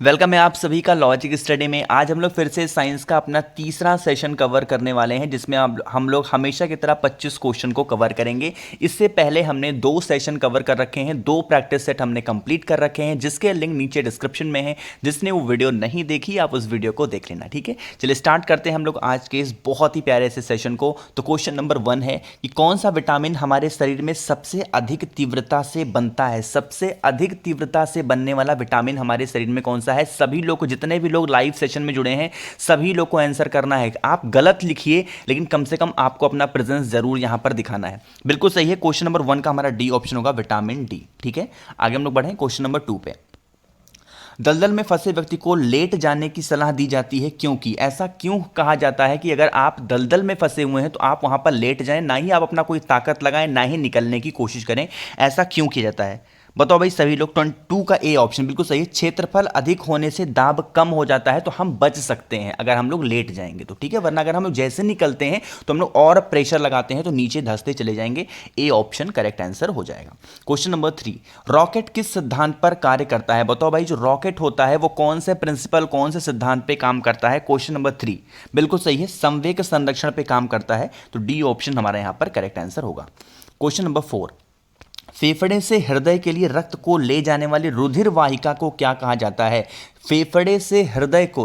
Welcome है आप सभी का लॉजिक स्टडी में। आज हम लोग फिर से साइंस का अपना तीसरा सेशन कवर करने वाले हैं, जिसमें हम लोग हमेशा की तरह 25 क्वेश्चन को कवर करेंगे। इससे पहले हमने 2 सेशन कवर कर रखे हैं, 2 प्रैक्टिस सेट हमने कंप्लीट कर रखे हैं, जिसके लिंक नीचे डिस्क्रिप्शन में है। जिसने वो वीडियो नहीं देखी आप उस वीडियो को देख लेना, ठीक है। चलिए स्टार्ट करते हैं हम लोग आज के इस बहुत ही प्यारे से सेशन को। तो क्वेश्चन नंबर 1 है कि कौन सा विटामिन हमारे शरीर में सबसे अधिक तीव्रता से बनता है। सबसे अधिक तीव्रता से बनने वाला विटामिन हमारे शरीर में कौन सा है। सभी लोग को, जितने भी लोग लाइव सेशन में जुड़े हैं, सभी लोग को आंसर करना है। आप गलत लिखिए लेकिन कम से कम आपको अपना प्रेजेंस जरूर यहां पर दिखाना है। बिल्कुल सही है। क्वेश्चन नंबर 1 का हमारा डी ऑप्शन होगा, विटामिन डी, ठीक है। आगे हम लोग बढ़े क्वेश्चन नंबर 2 पे। दलदल में फंसे व्यक्ति को लेट जाने की सलाह दी जाती है क्योंकि, ऐसा क्यों कहा जाता है कि अगर आप दलदल में फंसे हुए हैं तो आप वहां पर लेट जाएं, ना ही आप अपना कोई ताकत लगाएं, ना ही निकलने की कोशिश करें। ऐसा क्यों किया जाता है बताओ भाई सभी लोग। 22 का ए ऑप्शन बिल्कुल सही है। क्षेत्रफल अधिक होने से दाब कम हो जाता है तो हम बच सकते हैं अगर हम लोग लेट जाएंगे तो, ठीक है। वरना अगर हम लोग जैसे निकलते हैं तो हम लोग और प्रेशर लगाते हैं तो नीचे धंसते चले जाएंगे। ए ऑप्शन करेक्ट आंसर हो जाएगा। क्वेश्चन नंबर 3, रॉकेट किस सिद्धांत पर कार्य करता है। बताओ भाई जो रॉकेट होता है वो कौन से प्रिंसिपल, कौन से सिद्धांत पे काम करता है। क्वेश्चन नंबर 3 बिल्कुल सही है, संवेग संरक्षण पे काम करता है। तो डी ऑप्शन हमारा यहां पर करेक्ट आंसर होगा। क्वेश्चन नंबर 4, फेफड़े से हृदय के लिए रक्त को ले जाने वाली रुधिर वाहिका को क्या कहा जाता है। फेफड़े से हृदय को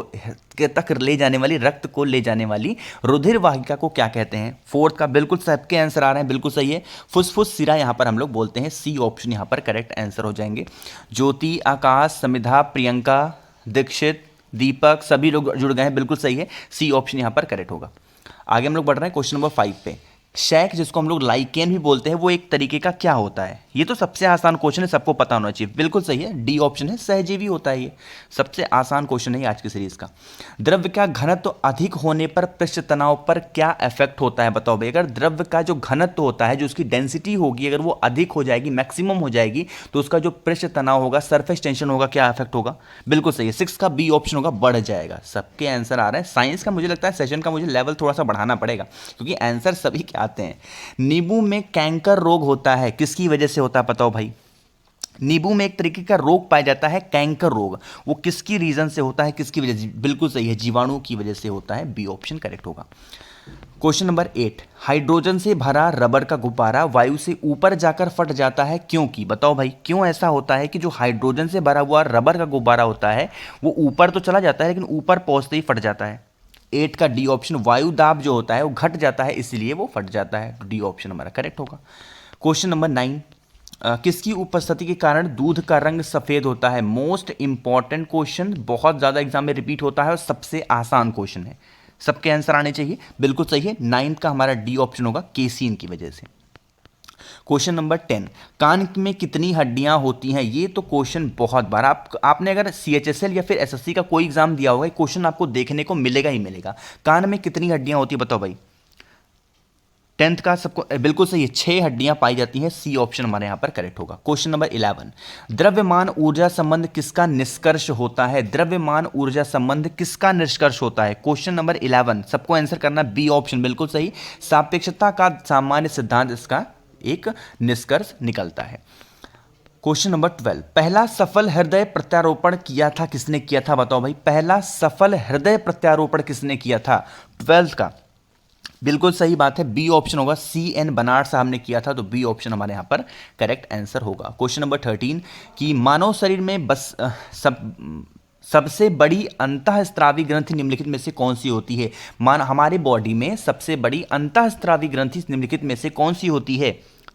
तक ले जाने वाली, रक्त को ले जाने वाली रुधिर वाहिका को क्या कहते हैं। 4th का बिल्कुल सबके आंसर आ रहे हैं, बिल्कुल सही है। फुसफुस सिरा यहां पर हम लोग बोलते हैं। सी ऑप्शन यहां पर करेक्ट आंसर हो जाएंगे। ज्योति, आकाश, समिधा, प्रियंका, दीक्षित, दीपक सभी लोग जुड़ गए हैं, बिल्कुल सही है। सी ऑप्शन यहां पर करेक्ट होगा। आगे हम लोग बढ़ रहे हैं क्वेश्चन नंबर 5 पे। शैक, जिसको हम लोग लाइकेन भी बोलते हैं, वो एक तरीके का क्या होता है। ये तो सबसे आसान क्वेश्चन है, सबको पता होना चाहिए। बिल्कुल सही है, डी ऑप्शन है, सहजीवी होता है। ये सबसे आसान क्वेश्चन है आज की सीरीज का। द्रव्य का घनत्व अधिक होने पर पृष्ठ तनाव पर क्या इफेक्ट होता है। बताओ भाई अगर द्रव्य का जो घनत्व होता है, जो उसकी डेंसिटी होगी, अगर वो अधिक हो जाएगी, मैक्सिमम हो जाएगी, तो उसका जो पृष्ठ तनाव होगा, सरफेस टेंशन होगा, क्या इफेक्ट होगा। बिल्कुल सही है, 6 का बी ऑप्शन होगा, बढ़ जाएगा। सबके आंसर आ रहे हैं। साइंस का मुझे लगता है सेशन का मुझे लेवल थोड़ा सा बढ़ाना पड़ेगा, क्योंकि आंसर सभी के आते हैं। नींबू में कैंकर रोग होता है, किसकी वजह से होता है बताओ भाई। नींबू में एक तरीके का रोग पाया जाता है, कैंकर रोग। वो किसकी रीजन से होता है, किसकी वजह से। बिल्कुल सही है, जीवाणु की वजह से होता है। बी ऑप्शन करेक्ट होगा। क्वेश्चन नंबर 8, हाइड्रोजन से भरा रबर का गुब्बारा वायु से ऊपर जाकर फट जाता है क्योंकि। बताओ भाई क्यों ऐसा होता है कि जो हाइड्रोजन से भरा हुआ रबर का गुब्बारा होता है वो ऊपर तो चला जाता है लेकिन ऊपर पहुंचते ही फट जाता है। 8 का डी ऑप्शन, वायु दाब जो होता है वो घट जाता है इसलिए वो फट जाता है। डी ऑप्शन हमारा करेक्ट होगा। क्वेश्चन नंबर 9, किसकी उपस्थिति के कारण दूध का रंग सफेद होता है। मोस्ट इंपॉर्टेंट क्वेश्चन, बहुत ज्यादा एग्जाम में रिपीट होता है और सबसे आसान क्वेश्चन है, सबके आंसर आने चाहिए। बिल्कुल सही है, 9th का हमारा डी ऑप्शन होगा, केसीन की वजह से। क्वेश्चन नंबर 10, कान में कितनी हड्डियां होती हैं। ये तो क्वेश्चन बहुत बार आपने अगर सीएचएसएल या फिर एसएससी का कोई एग्जाम दिया होगा, क्वेश्चन आपको देखने को मिलेगा ही मिलेगा। कान में कितनी हड्डियां होती है बताओ भाई। 10th का सबको बिल्कुल सही है, 6 हड्डियां पाई जाती हैं। सी ऑप्शन हमारे यहां पर करेक्ट होगा। क्वेश्चन नंबर 11, द्रव्यमान ऊर्जा संबंध किसका निष्कर्ष होता है। द्रव्यमान ऊर्जा संबंध किसका निष्कर्ष होता है। क्वेश्चन नंबर 11 सबको आंसर करना, बी ऑप्शन बिल्कुल सही। सापेक्षता का सामान्य सिद्धांत इसका एक निष्कर्ष निकलता है। क्वेश्चन नंबर 12, पहला सफल हृदय प्रत्यारोपण किया था किसने किया था। बताओ भाई पहला सफल हृदय प्रत्यारोपण किसने किया था। 12th का बिल्कुल सही बात है, बी ऑप्शन होगा, सी एन बनार्ड साहब ने किया था। तो बी ऑप्शन हमारे यहां पर करेक्ट आंसर होगा। क्वेश्चन नंबर 13 कि मानव शरीर में सबसे बड़ी अंतःस्रावी ग्रंथि निम्नलिखित में से कौन सी होती है। हमारे बॉडी में सबसे बड़ी अंतःस्रावी ग्रंथि निम्नलिखित में से कौन सी होती है।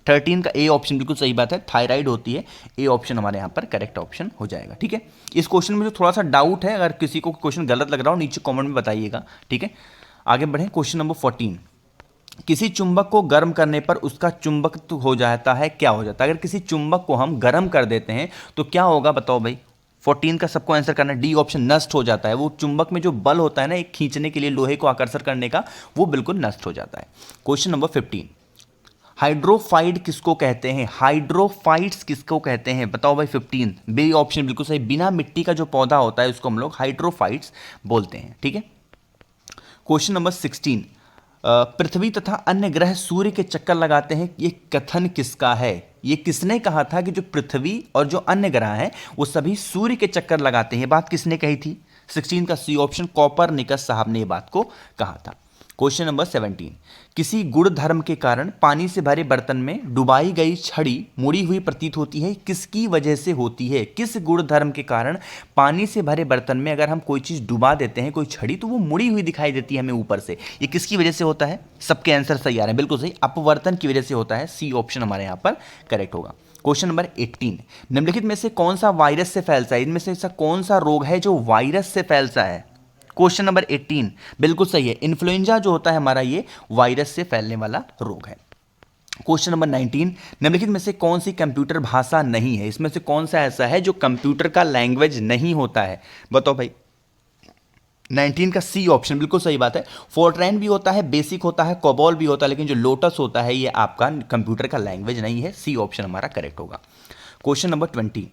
13 का ए ऑप्शन बिल्कुल सही बात है, थायराइड होती है। ए ऑप्शन हमारे यहां पर करेक्ट ऑप्शन हो जाएगा, ठीक है। इस क्वेश्चन में जो थोड़ा सा डाउट है, अगर किसी को क्वेश्चन गलत लग रहा हो नीचे कमेंट में बताइएगा, ठीक है। आगे बढ़े क्वेश्चन नंबर 14, किसी चुंबक को गर्म करने पर उसका चुंबकत्व हो जाता है, क्या हो जाता है। अगर किसी चुंबक को हम गर्म कर देते हैं तो क्या होगा बताओ भाई। 14 का सबको आंसर करना, डी ऑप्शन, नष्ट हो जाता है। वो चुंबक में जो बल होता है ना एक खींचने के लिए, लोहे को आकर्षण करने का, वो बिल्कुल नष्ट हो जाता है। क्वेश्चन नंबर 15, हाइड्रोफाइड किसको कहते हैं। हाइड्रोफाइट्स किसको कहते हैं बताओ भाई। 15 बी ऑप्शन बिल्कुल सही, बिना मिट्टी का जो पौधा होता है उसको हम लोग हाइड्रोफाइट्स बोलते हैं, ठीक है। क्वेश्चन नंबर 16, पृथ्वी तथा अन्य ग्रह सूर्य के चक्कर लगाते हैं, ये कथन किसका है। ये किसने कहा था कि जो पृथ्वी और जो अन्य ग्रह हैं वो सभी सूर्य के चक्कर लगाते हैं? बात किसने कही थी? 16 का सी ऑप्शन कोपरनिकस साहब ने ये बात को कहा था। क्वेश्चन नंबर 17, किसी गुण धर्म के कारण पानी से भरे बर्तन में डुबाई गई छड़ी मुड़ी हुई प्रतीत होती है, किसकी वजह से होती है? किस गुण धर्म के कारण पानी से भरे बर्तन में अगर हम कोई चीज़ डुबा देते हैं, कोई छड़ी, तो वो मुड़ी हुई दिखाई देती है हमें ऊपर से? ये किसकी वजह से होता है? सबके आंसर सही आ रहे हैं, बिल्कुल सही, अपवर्तन की वजह से होता है। सी ऑप्शन हमारे यहाँ पर करेक्ट होगा। क्वेश्चन नंबर 18, निम्नलिखित में से कौन सा वायरस से फैलता है? इनमें से ऐसा कौन सा रोग है जो वायरस से फैलता है? क्वेश्चन नंबर 18 बिल्कुल सही है, इन्फ्लुएंजा जो होता है हमारा ये वायरस से फैलने वाला रोग है। क्वेश्चन नंबर 19, निम्नलिखित में से कौन सी कंप्यूटर भाषा नहीं है? इसमें से कौन सा ऐसा है जो कंप्यूटर का लैंग्वेज नहीं होता है? बताओ भाई। 19 का सी ऑप्शन बिल्कुल सही बात है। फोर्ट्रैन भी होता है, बेसिक होता है, कोबॉल भी होता है, लेकिन जो लोटस होता है ये आपका कंप्यूटर का लैंग्वेज नहीं है। सी ऑप्शन हमारा करेक्ट होगा। क्वेश्चन नंबर 20,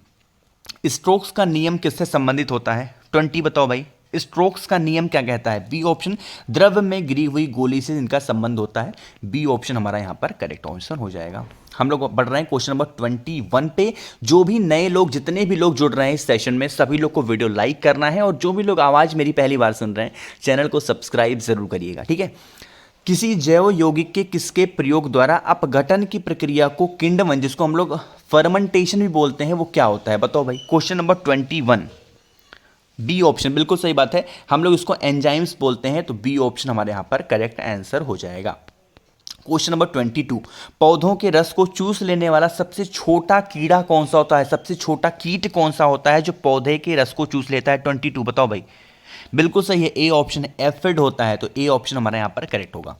स्ट्रोक्स का नियम किससे संबंधित होता है? 20 बताओ भाई, स्ट्रोक्स का नियम क्या कहता है? बी ऑप्शन, द्रव में गिरी हुई गोली से इनका संबंध होता है। बी ऑप्शन हमारा यहां पर करेक्ट आंसर हो जाएगा। हम लोग बढ़ रहे हैं क्वेश्चन नंबर 21 पे। जो भी नए लोग, जितने भी लोग जुड़ रहे हैं इस सेशन में, सभी लोग को वीडियो लाइक करना है, और जो भी लोग आवाज़ मेरी पहली बार सुन रहे हैं चैनल को सब्सक्राइब जरूर करिएगा, ठीक है। किसी जैव यौगिक के किसके प्रयोग द्वारा अपघटन की प्रक्रिया को किण्वन, जिसको हम लोग फर्मेंटेशन भी बोलते हैं, वो क्या होता है? बताओ भाई। क्वेश्चन नंबर 21, बी ऑप्शन बिल्कुल सही बात है, हम लोग इसको एंजाइम्स बोलते हैं, तो बी ऑप्शन हमारे यहां पर करेक्ट आंसर हो जाएगा। क्वेश्चन नंबर 22, पौधों के रस को चूस लेने वाला सबसे छोटा कीड़ा कौन सा होता है? सबसे छोटा कीट कौन सा होता है जो पौधे के रस को चूस लेता है? 22 बताओ भाई। बिल्कुल सही है, ए ऑप्शन एफिड होता है, तो ए ऑप्शन हमारे यहां पर करेक्ट होगा।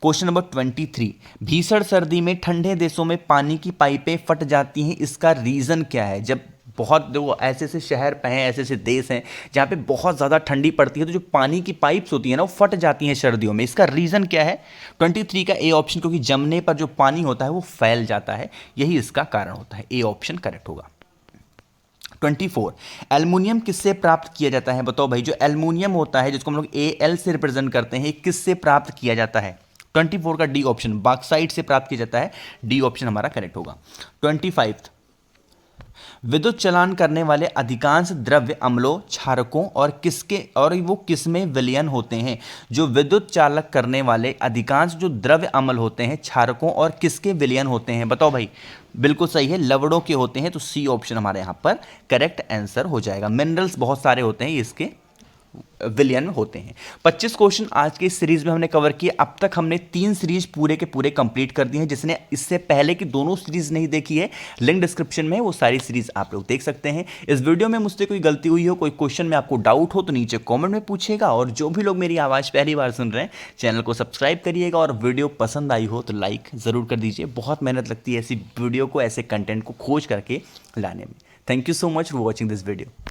क्वेश्चन नंबर 23, भीषण सर्दी में ठंडे देशों में पानी की पाइपें फट जाती हैं, इसका रीजन क्या है? जब बहुत देखो ऐसे ऐसे शहर पे हैं, ऐसे ऐसे देश हैं जहाँ पे बहुत ज़्यादा ठंडी पड़ती है, तो जो पानी की पाइप्स होती है ना वो फट जाती हैं सर्दियों में, इसका रीज़न क्या है? 23 का ए ऑप्शन, क्योंकि जमने पर जो पानी होता है वो फैल जाता है, यही इसका कारण होता है। ए ऑप्शन करेक्ट होगा। 24, एल्युमिनियम किससे प्राप्त किया जाता है? बताओ भाई। जो एल्युमिनियम होता है, जिसको हम लोग AL से रिप्रेजेंट करते हैं, किससे प्राप्त किया जाता है? 24 का डी ऑप्शन, बॉक्साइट से प्राप्त किया जाता है। डी ऑप्शन हमारा करेक्ट होगा। 25, विद्युत चलान करने वाले अधिकांश द्रव्य अम्लों, क्षारकों और वो किसमें विलयन होते हैं? जो विद्युत चालक करने वाले अधिकांश जो द्रव्य अम्ल होते हैं, क्षारकों और किसके विलयन होते हैं? बताओ भाई। बिल्कुल सही है, लवणों के होते हैं, तो सी ऑप्शन हमारे यहाँ पर करेक्ट आंसर हो जाएगा। मिनरल्स बहुत सारे होते हैं, इसके विलियन होते हैं। 25 क्वेश्चन आज के इस सीरीज में हमने कवर किए। अब तक हमने 3 सीरीज पूरे के पूरे कंप्लीट कर दिए हैं। जिसने इससे पहले की दोनों सीरीज नहीं देखी है, लिंक डिस्क्रिप्शन में है, वो सारी सीरीज आप लोग देख सकते हैं। इस वीडियो में मुझसे कोई गलती हुई हो, कोई क्वेश्चन में आपको डाउट हो, तो नीचे कॉमेंट में पूछेगा। और जो भी लोग मेरी आवाज़ पहली बार सुन रहे हैं, चैनल को सब्सक्राइब करिएगा, और वीडियो पसंद आई हो तो लाइक ज़रूर कर दीजिए। बहुत मेहनत लगती है ऐसी वीडियो को, ऐसे कंटेंट को खोज करके लाने में। Thank you so much for watching this video.